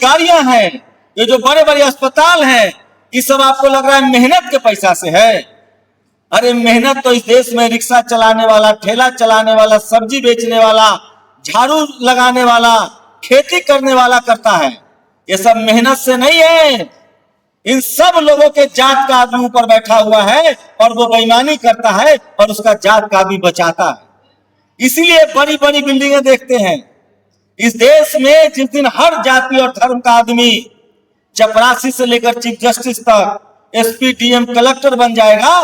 गाड़ियां हैं, ये जो बड़े बड़े अस्पताल हैं, ये सब आपको लग रहा है मेहनत के पैसा से है। अरे मेहनत तो इस देश में रिक्शा चलाने वाला, ठेला चलाने वाला, सब्जी बेचने वाला, झाड़ू लगाने वाला, खेती करने वाला करता है। ये सब मेहनत से नहीं है। इन सब लोगों के जात का आदमी ऊपर बैठा हुआ है और वो बेईमानी करता है और उसका जात का आदमी बचाता है। इसीलिए बड़ी बड़ी बिल्डिंगें देखते हैं। इस देश में जिस दिन हर जाति और धर्म का आदमी चपरासी से लेकर चीफ जस्टिस तक, एसपी, डीएम, कलेक्टर बन जाएगा,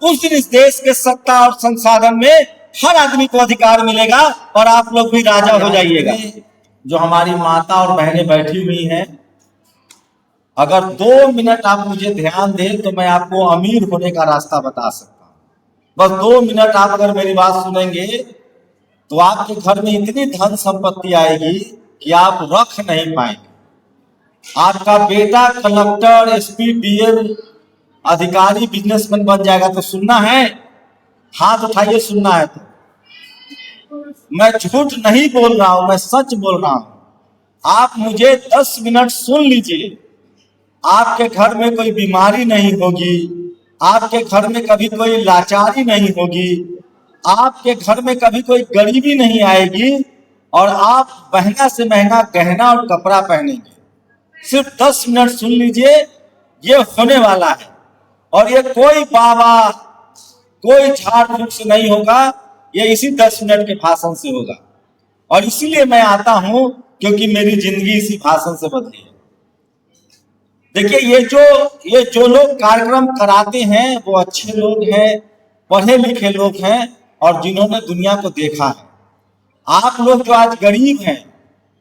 उस दिन इस देश के सत्ता और संसाधन में हर आदमी को अधिकार मिलेगा और आप लोग भी राजा हो जाइएगा। जो हमारी माता और बहनें बैठी हुई हैं, अगर 2 मिनट आप मुझे ध्यान दें तो मैं आपको अमीर होने का रास्ता बता सकता हूं। बस 2 मिनट आप अगर मेरी बात सुनेंगे तो आपके घर में इतनी धन संपत्ति आएगी कि आप रख नहीं पाएंगे। आपका बेटा कलेक्टर, एसपी, डीएम, अधिकारी, बिजनेसमैन बन जाएगा। तो सुनना है? हाथ उठाइए, सुनना है तो। मैं झूठ नहीं बोल रहा हूं, मैं सच बोल रहा हूं। आप मुझे 10 मिनट सुन लीजिए। आपके घर में कोई बीमारी नहीं होगी, आपके घर में कभी कोई लाचारी नहीं होगी, आपके घर में कभी कोई गरीबी नहीं आएगी और आप महंगा से महंगा गहना और कपड़ा पहनेंगे। सिर्फ 10 मिनट सुन लीजिए, ये होने वाला है। और ये कोई बाबा, कोई झाड़ फूक से नहीं होगा, ये इसी 10 मिनट के भाषण से होगा। और इसीलिए मैं आता हूं क्योंकि मेरी जिंदगी इसी भाषण से बदली है। देखिए, ये जो लोग कार्यक्रम कराते हैं वो अच्छे लोग हैं, पढ़े लिखे लोग हैं और जिन्होंने दुनिया को देखा है। आप लोग जो आज गरीब हैं,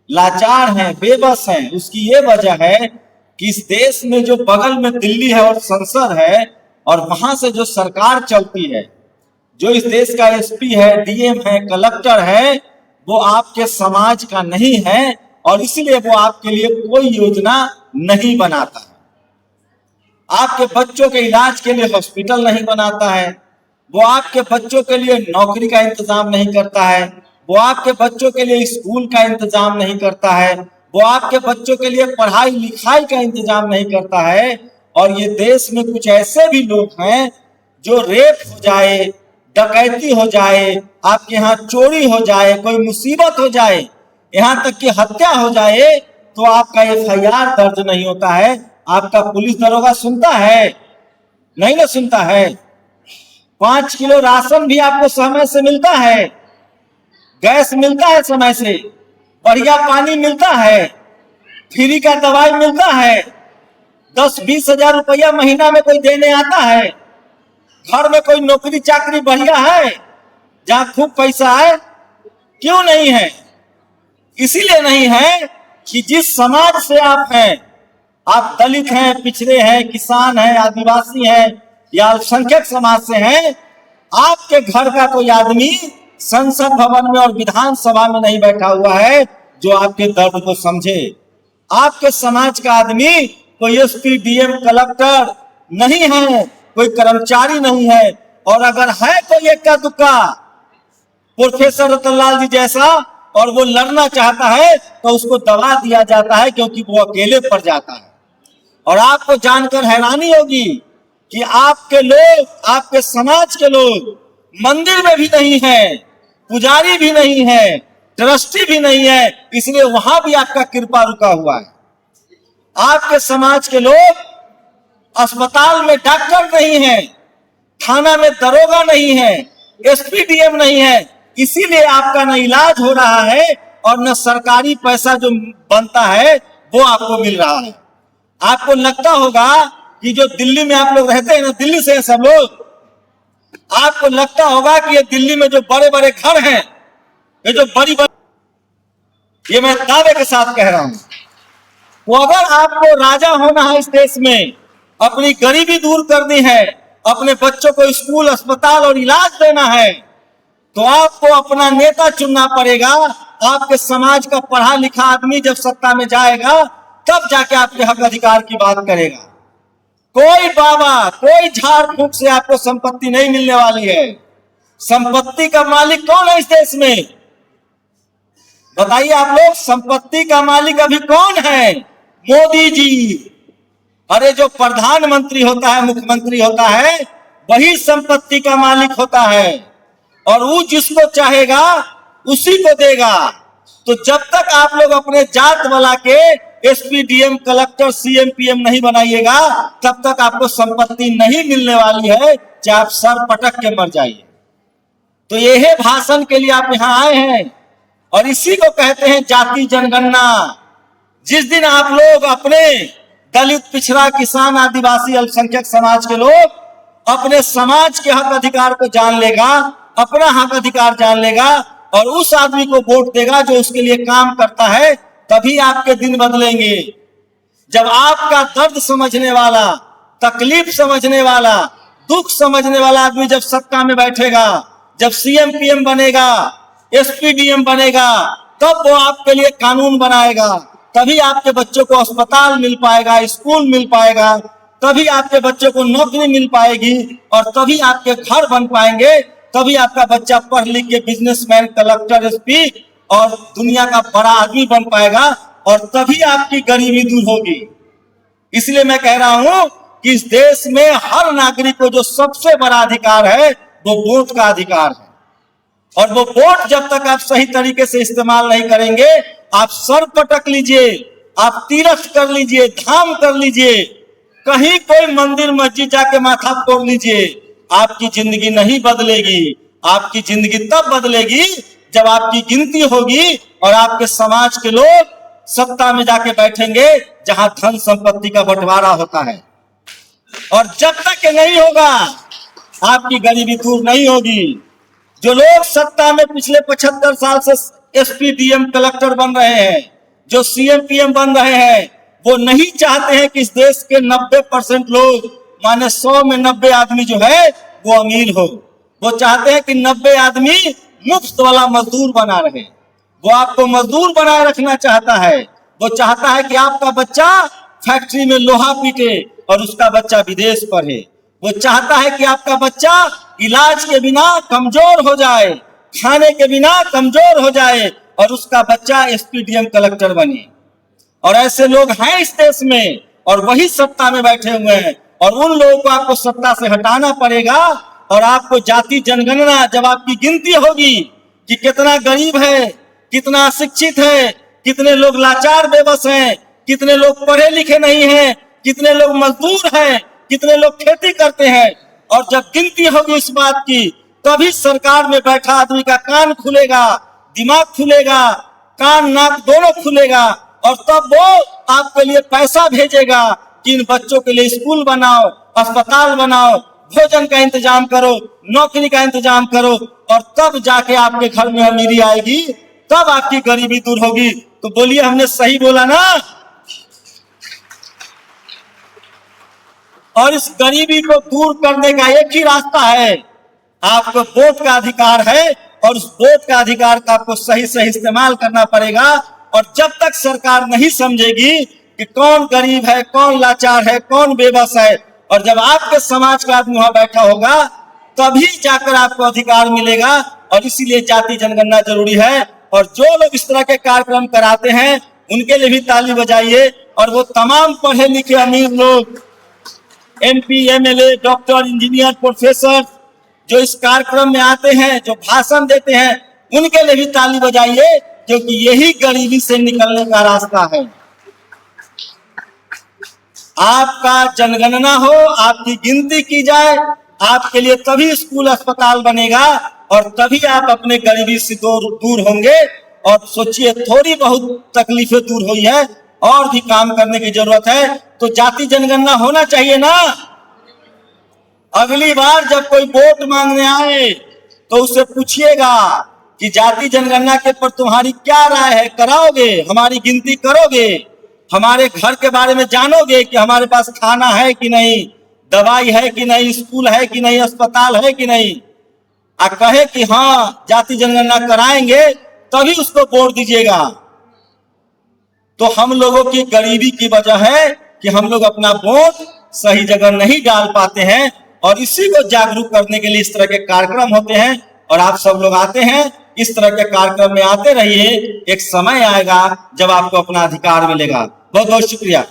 लाचार हैं, बेबस हैं, उसकी ये वजह है कि इस देश में जो बगल में दिल्ली है और संसद है और वहां से जो सरकार चलती है, जो इस देश का एसपी है, डीएम है, कलेक्टर है, वो आपके समाज का नहीं है और इसलिए वो आपके लिए कोई योजना नहीं बनाता है। आपके बच्चों के इलाज के लिए हॉस्पिटल नहीं बनाता है, वो आपके बच्चों के लिए नौकरी का इंतजाम नहीं करता है, वो आपके बच्चों के लिए स्कूल का इंतजाम नहीं करता है, वो आपके बच्चों के लिए पढ़ाई लिखाई का इंतजाम नहीं करता है। और ये देश में कुछ ऐसे भी लोग हैं जो रेप हो जाए, डकैती हो जाए, आपके यहाँ चोरी हो जाए, कोई मुसीबत हो जाए, यहाँ तक कि हत्या हो जाए तो आपका एफआईआर दर्ज नहीं होता है। आपका पुलिस दरोगा सुनता है? नहीं ना सुनता है। 5 किलो राशन भी आपको समय से मिलता है, गैस मिलता है समय से, बढ़िया पानी मिलता है, फ्री का दवाई मिलता है, 10-20 हजार रुपया महीना में कोई देने आता है। घर में कोई नौकरी चाकरी बढ़िया है जहां खूब पैसा है? क्यों नहीं है? इसीलिए नहीं है कि जिस समाज से आप हैं, आप दलित हैं, पिछड़े हैं, किसान हैं, आदिवासी हैं या अल्पसंख्यक समाज से हैं, आपके घर का कोई आदमी संसद भवन में और विधानसभा में नहीं बैठा हुआ है जो आपके दर्द को समझे। आपके समाज का आदमी कोई एसपी, डीएम, कलेक्टर नहीं है, कोई कर्मचारी नहीं है। और अगर है कोई एक्का दुक्का प्रोफेसर रतनलाल जी जैसा और वो लड़ना चाहता है तो उसको दबा दिया जाता है क्योंकि वो अकेले पड़ जाता है। और आपको जानकर हैरानी होगी कि आपके लोग, आपके समाज के लोग मंदिर में भी नहीं है, पुजारी भी नहीं है, ट्रस्टी भी नहीं है, इसलिए वहां भी आपका कृपा रुका हुआ है। आपके समाज के लोग अस्पताल में डॉक्टर नहीं है, थाना में दरोगा नहीं है, एसपी, डीएम नहीं है, इसीलिए आपका न इलाज हो रहा है और न सरकारी पैसा जो बनता है वो आपको मिल रहा है। आपको लगता होगा कि जो दिल्ली में आप लोग रहते हैं ना, दिल्ली से हैं सब लोग, आपको लगता होगा कि ये दिल्ली में जो बड़े बड़े घर हैं, ये जो बड़ी बड़ी, ये मैं दावे के साथ कह रहा हूं, तो अगर आपको राजा होना है इस देश में, अपनी गरीबी दूर करनी है, अपने बच्चों को स्कूल, अस्पताल और इलाज देना है, तो आपको अपना नेता चुनना पड़ेगा। आपके समाज का पढ़ा लिखा आदमी जब सत्ता में जाएगा तब जाके आपके हक अधिकार की बात करेगा। कोई बाबा, कोई झाड़ फूक से आपको संपत्ति नहीं मिलने वाली है। संपत्ति का मालिक कौन है इस देश में? बताइए आप लोग, संपत्ति का मालिक अभी कौन है? मोदी जी। अरे जो प्रधानमंत्री होता है, मुख्यमंत्री होता है, वही संपत्ति का मालिक होता है और वो जिसको चाहेगा उसी को देगा। तो जब तक आप लोग अपने जात वाला के SP, DM, collector, CM, PM नहीं बनाइएगा, तब तक आपको संपत्ति नहीं मिलने वाली है, चाहे आप सर पटक के मर जाइए। तो यही भाषण के लिए आप यहाँ आए हैं और इसी को कहते हैं जाति जनगणना। जिस दिन आप लोग अपने दलित, पिछड़ा, किसान, आदिवासी, अल्पसंख्यक समाज के लोग अपने समाज के हक अधिकार को जान लेगा, अपना हक अधिकार जान लेगा और उस आदमी को वोट देगा जो उसके लिए काम करता है, तभी आपके दिन बदलेंगे। जब आपका दर्द समझने वाला, तकलीफ समझने वाला, दुख समझने वाला आदमी जब सत्ता में बैठेगा, जब सीएम पीएम बनेगा, एसपी डीएम बनेगा, तब वो आपके लिए कानून बनाएगा। तभी आपके बच्चों को अस्पताल मिल पाएगा, स्कूल मिल पाएगा, तभी आपके बच्चों को नौकरी मिल पाएगी और तभी आपके घर बन पाएंगे, तभी आपका बच्चा पढ़ लिख के बिजनेसमैन, कलेक्टर, एसपी और दुनिया का बड़ा आदमी बन पाएगा और तभी आपकी गरीबी दूर होगी। इसलिए मैं कह रहा हूं कि इस देश में हर नागरिक को जो सबसे बड़ा अधिकार है वो वोट का अधिकार है और वो वोट जब तक आप सही तरीके से इस्तेमाल नहीं करेंगे, आप सर पटक लीजिए, आप तीर्थ कर लीजिए, धाम कर लीजिए, कहीं कोई मंदिर मस्जिद जाके माथा फोड़ लीजिए, आपकी जिंदगी नहीं बदलेगी। आपकी जिंदगी तब बदलेगी जब आपकी गिनती होगी और आपके समाज के लोग सत्ता में जाके बैठेंगे जहां धन संपत्ति का बंटवारा होता है। और जब तक ये नहीं होगा आपकी गरीबी दूर नहीं होगी। जो लोग सत्ता में पिछले 75 साल से एसपी, डीएम, कलेक्टर बन रहे हैं, जो सीएम पीएम बन रहे हैं, वो नहीं चाहते हैं कि इस देश के 90% लोग, माने 100 में 90 आदमी जो है वो अमीर हो। वो चाहते हैं कि 90 आदमी मुफ्त वाला मजदूर बना रहे। वो आपको मजदूर बनाए रखना चाहता है। वो चाहता है कि आपका बच्चा फैक्ट्री में लोहा पीटे और उसका बच्चा विदेश पढ़े। वो चाहता है कि आपका बच्चा इलाज के बिना कमजोर हो जाए, खाने के बिना कमजोर हो जाए और उसका बच्चा एसपी, डीएम, कलेक्टर बने। और ऐसे लोग हैं इस देश में और वही सत्ता में बैठे हुए हैं और उन लोगों को आपको सत्ता से हटाना पड़ेगा। और आपको जाति जनगणना, जब आपकी गिनती होगी कि कितना गरीब है, कितना अशिक्षित है, कितने लोग लाचार बेबस हैं, कितने लोग पढ़े लिखे नहीं हैं, कितने लोग मजदूर हैं, कितने लोग खेती करते हैं, और जब गिनती होगी इस बात की, तभी सरकार में बैठा आदमी का कान खुलेगा, दिमाग खुलेगा, कान नाक दोनों खुलेगा और तब वो आपके लिए पैसा भेजेगा कि इन बच्चों के लिए स्कूल बनाओ, अस्पताल बनाओ, भोजन का इंतजाम करो, नौकरी का इंतजाम करो और तब जाके आपके घर में अमीरी आएगी, तब आपकी गरीबी दूर होगी। तो बोलिए, हमने सही बोला ना? और इस गरीबी को दूर करने का एक ही रास्ता है, आपको वोट का अधिकार है और उस वोट का अधिकार का आपको सही से इस्तेमाल करना पड़ेगा। और जब तक सरकार नहीं समझेगी कि कौन गरीब है, कौन लाचार है, कौन बेबस है, और जब आपके समाज का आदमी वहां बैठा होगा, तभी जाकर आपको अधिकार मिलेगा। और इसीलिए जाति जनगणना जरूरी है। और जो लोग इस तरह के कार्यक्रम कराते हैं उनके लिए भी ताली बजाइए। और वो तमाम पढ़े लिखे अमीर लोग, MP, MLA, doctor, engineer, professor जो इस कार्यक्रम में आते हैं, जो भाषण देते हैं, उनके लिए भी ताली बजाइए, क्योंकि यही गरीबी से निकलने का रास्ता है। आपका जनगणना हो, आपकी गिनती की जाए, आपके लिए तभी स्कूल, अस्पताल बनेगा और तभी आप अपने गरीबी से दूर होंगे। और सोचिए, थोड़ी बहुत तकलीफें दूर हुई है, और भी काम करने की जरूरत है। तो जाति जनगणना होना चाहिए ना? अगली बार जब कोई वोट मांगने आए तो उससे पूछिएगा कि जाति जनगणना के पर तुम्हारी क्या राय है, कराओगे, हमारी गिनती करोगे, हमारे घर के बारे में जानोगे कि हमारे पास खाना है कि नहीं, दवाई है कि नहीं, स्कूल है कि नहीं, अस्पताल है कि नहीं। आ कहे कि हाँ जाति जनगणना कराएंगे, तभी उसको वोट दीजिएगा। तो हम लोगों की गरीबी की वजह है कि हम लोग अपना वोट सही जगह नहीं डाल पाते हैं। और इसी को जागरूक करने के लिए इस तरह के कार्यक्रम होते हैं और आप सब लोग आते हैं इस तरह के कार्यक्रम में आते रहिए, एक समय आएगा जब आपको अपना अधिकार मिलेगा। बहुत बहुत शुक्रिया।